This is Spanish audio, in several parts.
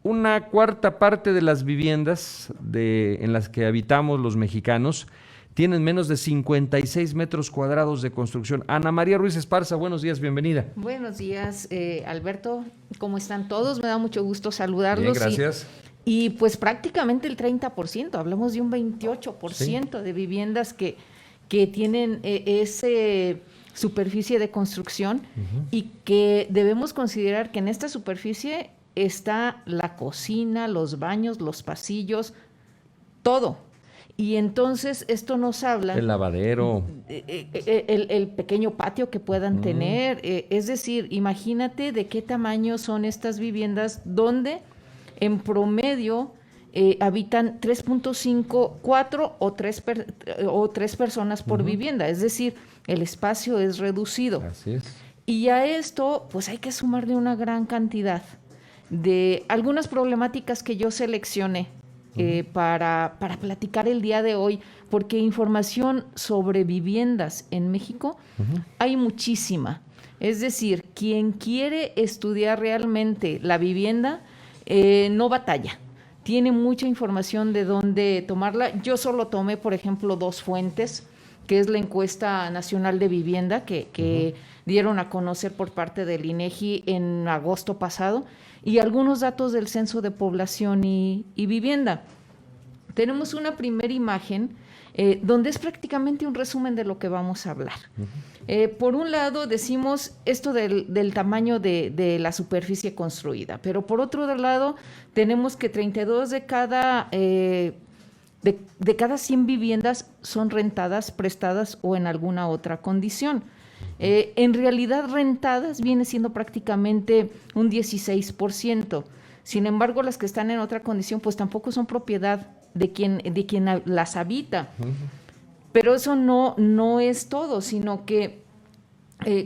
una cuarta parte de las viviendas en las que habitamos los mexicanos tienen menos de 56 metros cuadrados de construcción. Ana María Ruiz Esparza, buenos días, bienvenida. Buenos días, Alberto. ¿Cómo están todos? Me da mucho gusto saludarlos. Bien, gracias. Y pues prácticamente el 30%, hablamos de un 28% de viviendas que tienen ese superficie de construcción y que debemos considerar que en esta superficie está la cocina, los baños, los pasillos, todo. Y entonces esto nos habla... El lavadero. El pequeño patio que puedan tener. Es decir, imagínate de qué tamaño son estas viviendas donde en promedio habitan 3.5, 4 o 3 personas por vivienda. Es decir, el espacio es reducido. Así es. Y a esto pues hay que sumarle una gran cantidad de algunas problemáticas que yo seleccioné para platicar el día de hoy, porque información sobre viviendas en México hay muchísima. Es decir, quien quiere estudiar realmente la vivienda no batalla. Tiene mucha información de dónde tomarla. Yo solo tomé, por ejemplo, 2 fuentes, que es la encuesta nacional de vivienda que dieron a conocer por parte del INEGI en agosto pasado, y algunos datos del Censo de Población y Vivienda. Tenemos una primera imagen donde es prácticamente un resumen de lo que vamos a hablar. Por un lado decimos esto del tamaño de la superficie construida, pero por otro lado tenemos que 32 de cada 100 viviendas son rentadas, prestadas o en alguna otra condición. En realidad rentadas viene siendo prácticamente un 16%. Sin embargo, las que están en otra condición pues tampoco son propiedad de quien las habita. Pero eso no es todo, sino que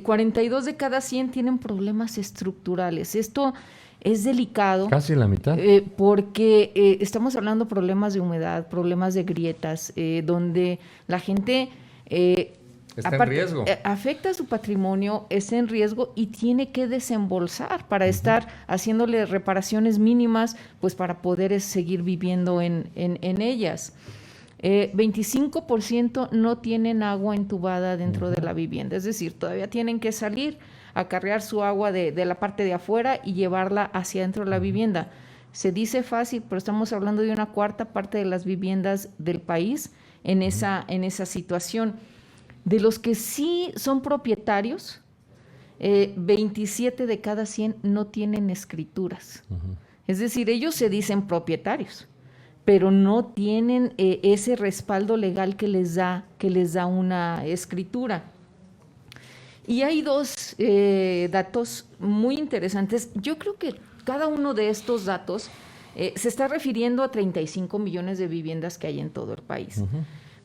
42 de cada 100 tienen problemas estructurales. Esto es delicado. Casi la mitad. Porque estamos hablando de problemas de humedad, problemas de grietas, donde la gente... está en riesgo. Afecta su patrimonio, está en riesgo y tiene que desembolsar para estar haciéndole reparaciones mínimas, pues para poder seguir viviendo en ellas. 25% no tienen agua entubada dentro de la vivienda, es decir, todavía tienen que salir a cargar su agua de la parte de afuera y llevarla hacia dentro de la vivienda. Se dice fácil, pero estamos hablando de una cuarta parte de las viviendas del país en esa situación. De los que sí son propietarios, 27 de cada 100 no tienen escrituras. Es decir, ellos se dicen propietarios, pero no tienen ese respaldo legal que les da una escritura. Y hay 2 datos muy interesantes. Yo creo que cada uno de estos datos se está refiriendo a 35 millones de viviendas que hay en todo el país.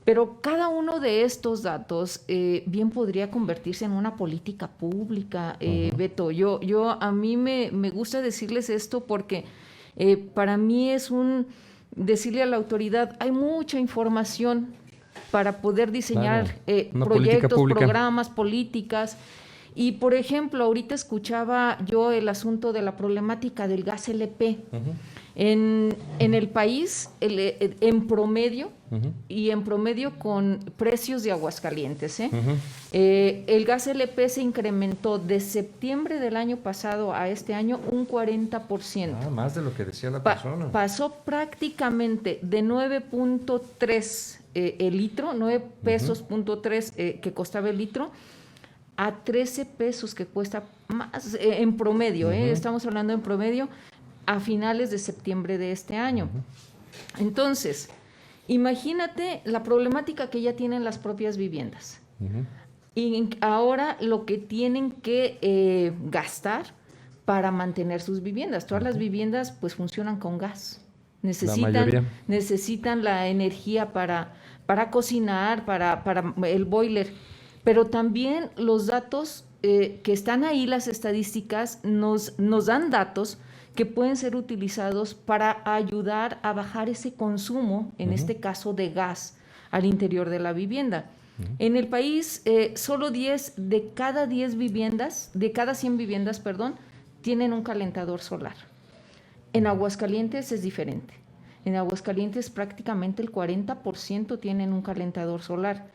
Pero cada uno de estos datos bien podría convertirse en una política pública, Beto. A mí me gusta decirles esto porque para mí es decirle a la autoridad, hay mucha información para poder diseñar proyectos, programas, políticas. Y, por ejemplo, ahorita escuchaba yo el asunto de la problemática del gas LP. En el país, en promedio, y en promedio con precios de Aguascalientes, el gas LP se incrementó de septiembre del año pasado a este año un 40%. Más de lo que decía la persona. Pasó prácticamente de 9.3 el litro, 9 pesos.3 que costaba el litro, a 13 pesos que cuesta más en promedio, estamos hablando en promedio, a finales de septiembre de este año. Entonces, imagínate la problemática que ya tienen las propias viviendas. Y ahora lo que tienen que gastar para mantener sus viviendas. Todas las viviendas pues funcionan con gas. Necesitan la energía para cocinar, para el boiler. Pero también los datos que están ahí, las estadísticas, nos dan datos que pueden ser utilizados para ayudar a bajar ese consumo, en este caso de gas, al interior de la vivienda. En el país, solo 10 de cada 10 viviendas, de cada 100 viviendas, tienen un calentador solar. En Aguascalientes es diferente. En Aguascalientes prácticamente el 40% tienen un calentador solar,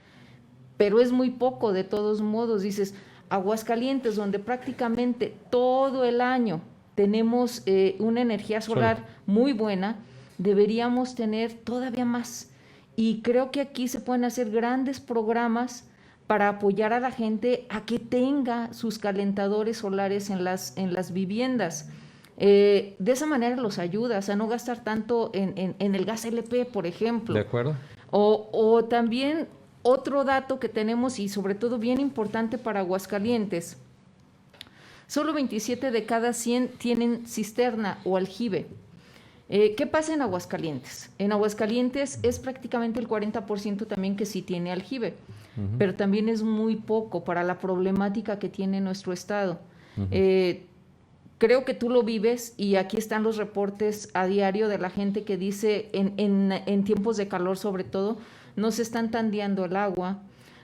pero es muy poco de todos modos. Dices, Aguascalientes, donde prácticamente todo el año tenemos una energía solar muy buena, deberíamos tener todavía más. Y creo que aquí se pueden hacer grandes programas para apoyar a la gente a que tenga sus calentadores solares en las viviendas. De esa manera los ayudas a no gastar tanto en el gas LP, por ejemplo. ¿De acuerdo? O también otro dato que tenemos, y sobre todo bien importante para Aguascalientes, solo 27 de cada 100 tienen cisterna o aljibe. ¿Qué pasa en Aguascalientes? En Aguascalientes es prácticamente el 40% también que sí tiene aljibe, pero también es muy poco para la problemática que tiene nuestro estado. Creo que tú lo vives, y aquí están los reportes a diario de la gente que dice en tiempos de calor sobre todo, nos están tandeando el agua,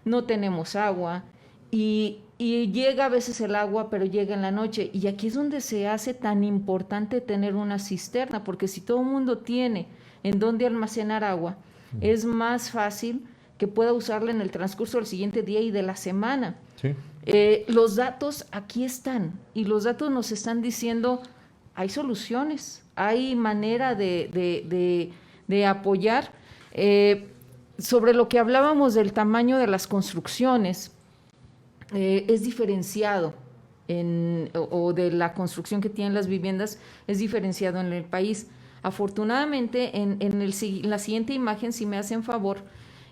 no tenemos agua, y llega a veces el agua, pero llega en la noche. Y aquí es donde se hace tan importante tener una cisterna, porque si todo el mundo tiene en dónde almacenar agua, es más fácil que pueda usarla en el transcurso del siguiente día y de la semana. Sí. Los datos aquí están, y los datos nos están diciendo, hay soluciones, hay manera de apoyar. Sobre lo que hablábamos del tamaño de las construcciones, es diferenciado, o de la construcción que tienen las viviendas, es diferenciado en el país. Afortunadamente, en la siguiente imagen, si me hacen favor,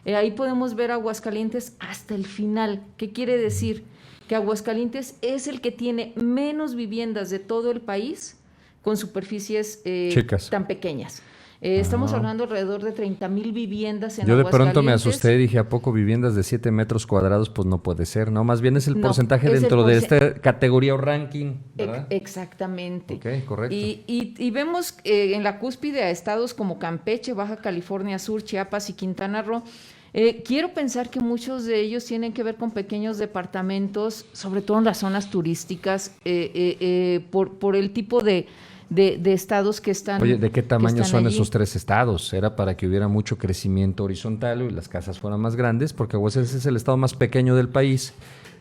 ahí podemos ver Aguascalientes hasta el final. ¿Qué quiere decir? Que Aguascalientes es el que tiene menos viviendas de todo el país con superficies tan pequeñas. Estamos hablando alrededor de 30,000 viviendas en Aguascalientes. Yo de pronto me asusté y dije, ¿a poco viviendas de 7 metros cuadrados? Pues no puede ser, ¿no? Más bien es el porcentaje dentro de esta categoría o ranking, ¿verdad? Exactamente. Ok, correcto. Y vemos en la cúspide a estados como Campeche, Baja California Sur, Chiapas y Quintana Roo. Quiero pensar que muchos de ellos tienen que ver con pequeños departamentos, sobre todo en las zonas turísticas, por el tipo de estados que están. Oye, ¿de qué tamaño son allí? esos 3 estados? Era para que hubiera mucho crecimiento horizontal y las casas fueran más grandes, porque Aguascalientes es el estado más pequeño del país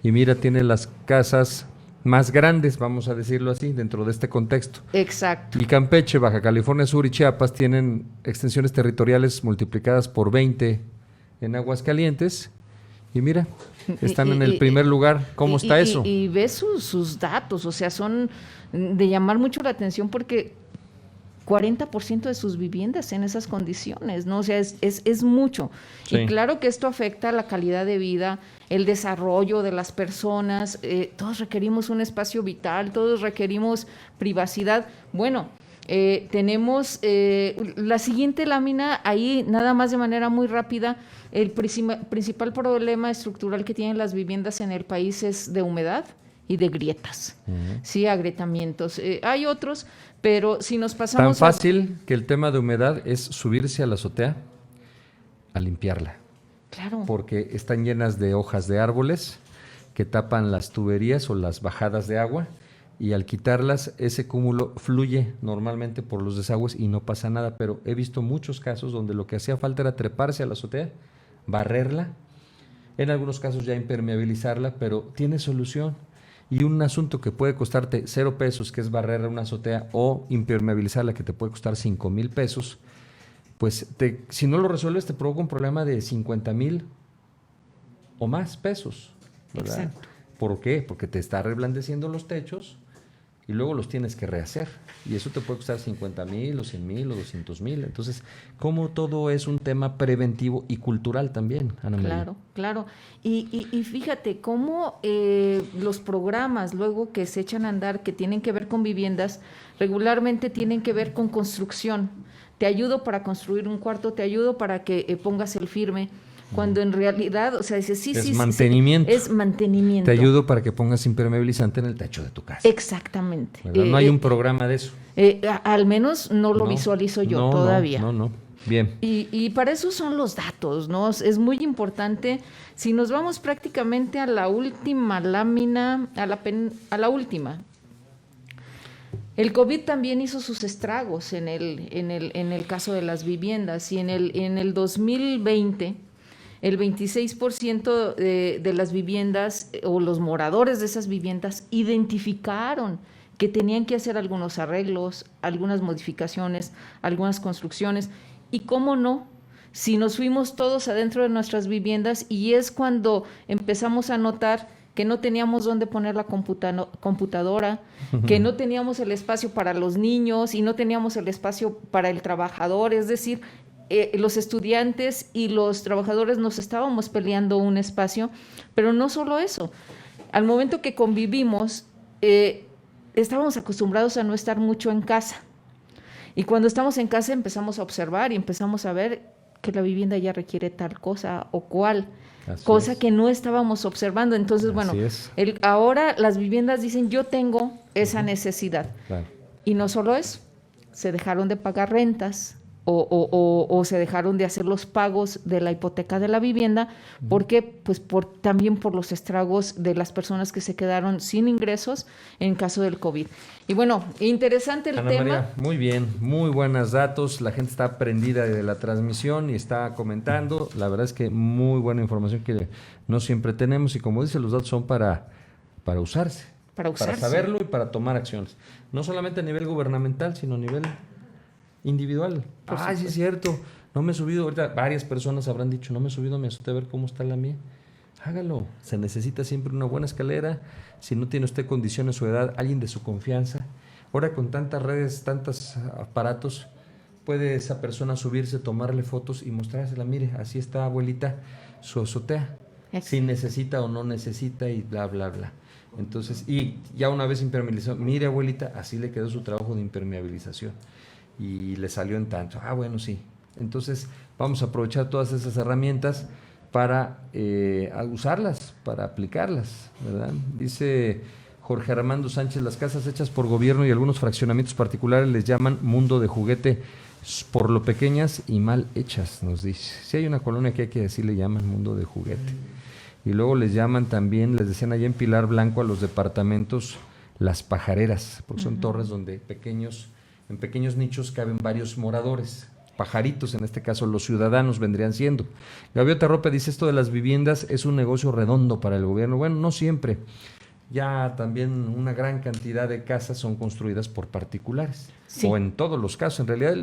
y mira, tiene las casas más grandes, vamos a decirlo así, dentro de este contexto. Exacto. Y Campeche, Baja California Sur y Chiapas tienen extensiones territoriales multiplicadas por 20 en Aguascalientes. Y mira, están en el primer lugar. ¿Cómo está eso? Y ves sus datos, o sea, son de llamar mucho la atención, porque 40% de sus viviendas en esas condiciones, ¿no? O sea, es mucho. Sí. Y claro que esto afecta a la calidad de vida, el desarrollo de las personas. Todos requerimos un espacio vital, todos requerimos privacidad. Bueno, tenemos la siguiente lámina, ahí nada más de manera muy rápida. El principal problema estructural que tienen las viviendas en el país es de humedad y de grietas, sí, agrietamientos. Hay otros, pero si nos pasamos... Tan fácil que el tema de humedad es subirse a la azotea a limpiarla. Claro. Porque están llenas de hojas de árboles que tapan las tuberías o las bajadas de agua, y al quitarlas ese cúmulo fluye normalmente por los desagües y no pasa nada, pero he visto muchos casos donde lo que hacía falta era treparse a la azotea, barrerla, en algunos casos ya impermeabilizarla, pero tiene solución. Y un asunto que puede costarte 0 pesos, que es barrer una azotea, o impermeabilizarla, que te puede costar 5,000 pesos, pues si no lo resuelves te provoca un problema de 50,000 o más pesos, ¿verdad? Exacto. ¿Por qué? Porque te está reblandeciendo los techos y luego los tienes que rehacer. Y eso te puede costar 50,000 o 100,000 o 200,000. Entonces, como todo es un tema preventivo y cultural también, Ana María. Claro, claro. Y fíjate cómo los programas luego que se echan a andar, que tienen que ver con viviendas, regularmente tienen que ver con construcción. Te ayudo para construir un cuarto, te ayudo para que pongas el firme. Cuando en realidad, o sea, dices, sí, es mantenimiento. Sí, es mantenimiento. Te ayudo para que pongas impermeabilizante en el techo de tu casa. Exactamente. No hay un programa de eso. Al menos no lo visualizo yo todavía. No. Bien. Y para eso son los datos, ¿no? Es muy importante. Si nos vamos prácticamente a la última lámina, a la última. El COVID también hizo sus estragos en el caso de las viviendas, y en el 2020 el 26% de las viviendas o los moradores de esas viviendas identificaron que tenían que hacer algunos arreglos, algunas modificaciones, algunas construcciones. Y cómo no, si nos fuimos todos adentro de nuestras viviendas, y es cuando empezamos a notar que no teníamos dónde poner la computadora, que no teníamos el espacio para los niños y no teníamos el espacio para el trabajador, es decir, los estudiantes y los trabajadores nos estábamos peleando un espacio. Pero no solo eso, al momento que convivimos, estábamos acostumbrados a no estar mucho en casa, y cuando estamos en casa empezamos a observar y empezamos a ver que la vivienda ya requiere tal cosa o cual, cosa que no estábamos observando. Entonces, bueno, ahora las viviendas dicen, yo tengo esa necesidad. Claro. Y no solo eso, se dejaron de pagar rentas o se dejaron de hacer los pagos de la hipoteca de la vivienda. ¿Por qué? Pues también por los estragos de las personas que se quedaron sin ingresos en caso del COVID. Y bueno, interesante el Ana tema. María, muy bien, muy buenos datos. La gente está prendida de la transmisión y está comentando. La verdad es que muy buena información que no siempre tenemos, y como dice, los datos son para usarse. Para saberlo y para tomar acciones. No solamente a nivel gubernamental, sino a nivel individual. Sí es cierto, no me he subido, ahorita varias personas habrán dicho, no me he subido a mi azotea a ver cómo está la mía. Hágalo, se necesita siempre una buena escalera. Si no tiene usted condiciones o edad, alguien de su confianza. Ahora con tantas redes, tantos aparatos, puede esa persona subirse, tomarle fotos y mostrársela. Mire, así está, abuelita, su azotea. Si necesita o no necesita, y bla, bla, bla. Entonces, y ya una vez impermeabilizado, mire, abuelita, así le quedó su trabajo de impermeabilización y le salió en tanto. Bueno, sí. Entonces vamos a aprovechar todas esas herramientas para usarlas, para aplicarlas, ¿verdad? Dice Jorge Armando Sánchez, las casas hechas por gobierno y algunos fraccionamientos particulares les llaman mundo de juguete por lo pequeñas y mal hechas, nos dice. Si hay una colonia que hay que decir, le llaman mundo de juguete. Y luego les llaman también, les decían allá en Pilar Blanco a los departamentos las pajareras, porque son torres donde en pequeños nichos caben varios moradores, pajaritos, en este caso los ciudadanos vendrían siendo. Gaviota Rope dice, esto de las viviendas es un negocio redondo para el gobierno. Bueno, no siempre. Ya también una gran cantidad de casas son construidas por particulares, o en todos los casos. En realidad,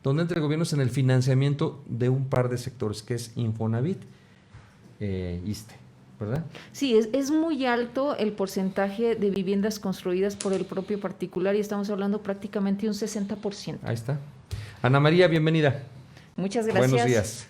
donde entra el gobierno es en el financiamiento de un par de sectores, que es Infonavit, ISSSTE, ¿verdad? Sí, es muy alto el porcentaje de viviendas construidas por el propio particular, y estamos hablando prácticamente de un 60%. Ahí está. Ana María, bienvenida. Muchas gracias. Buenos días.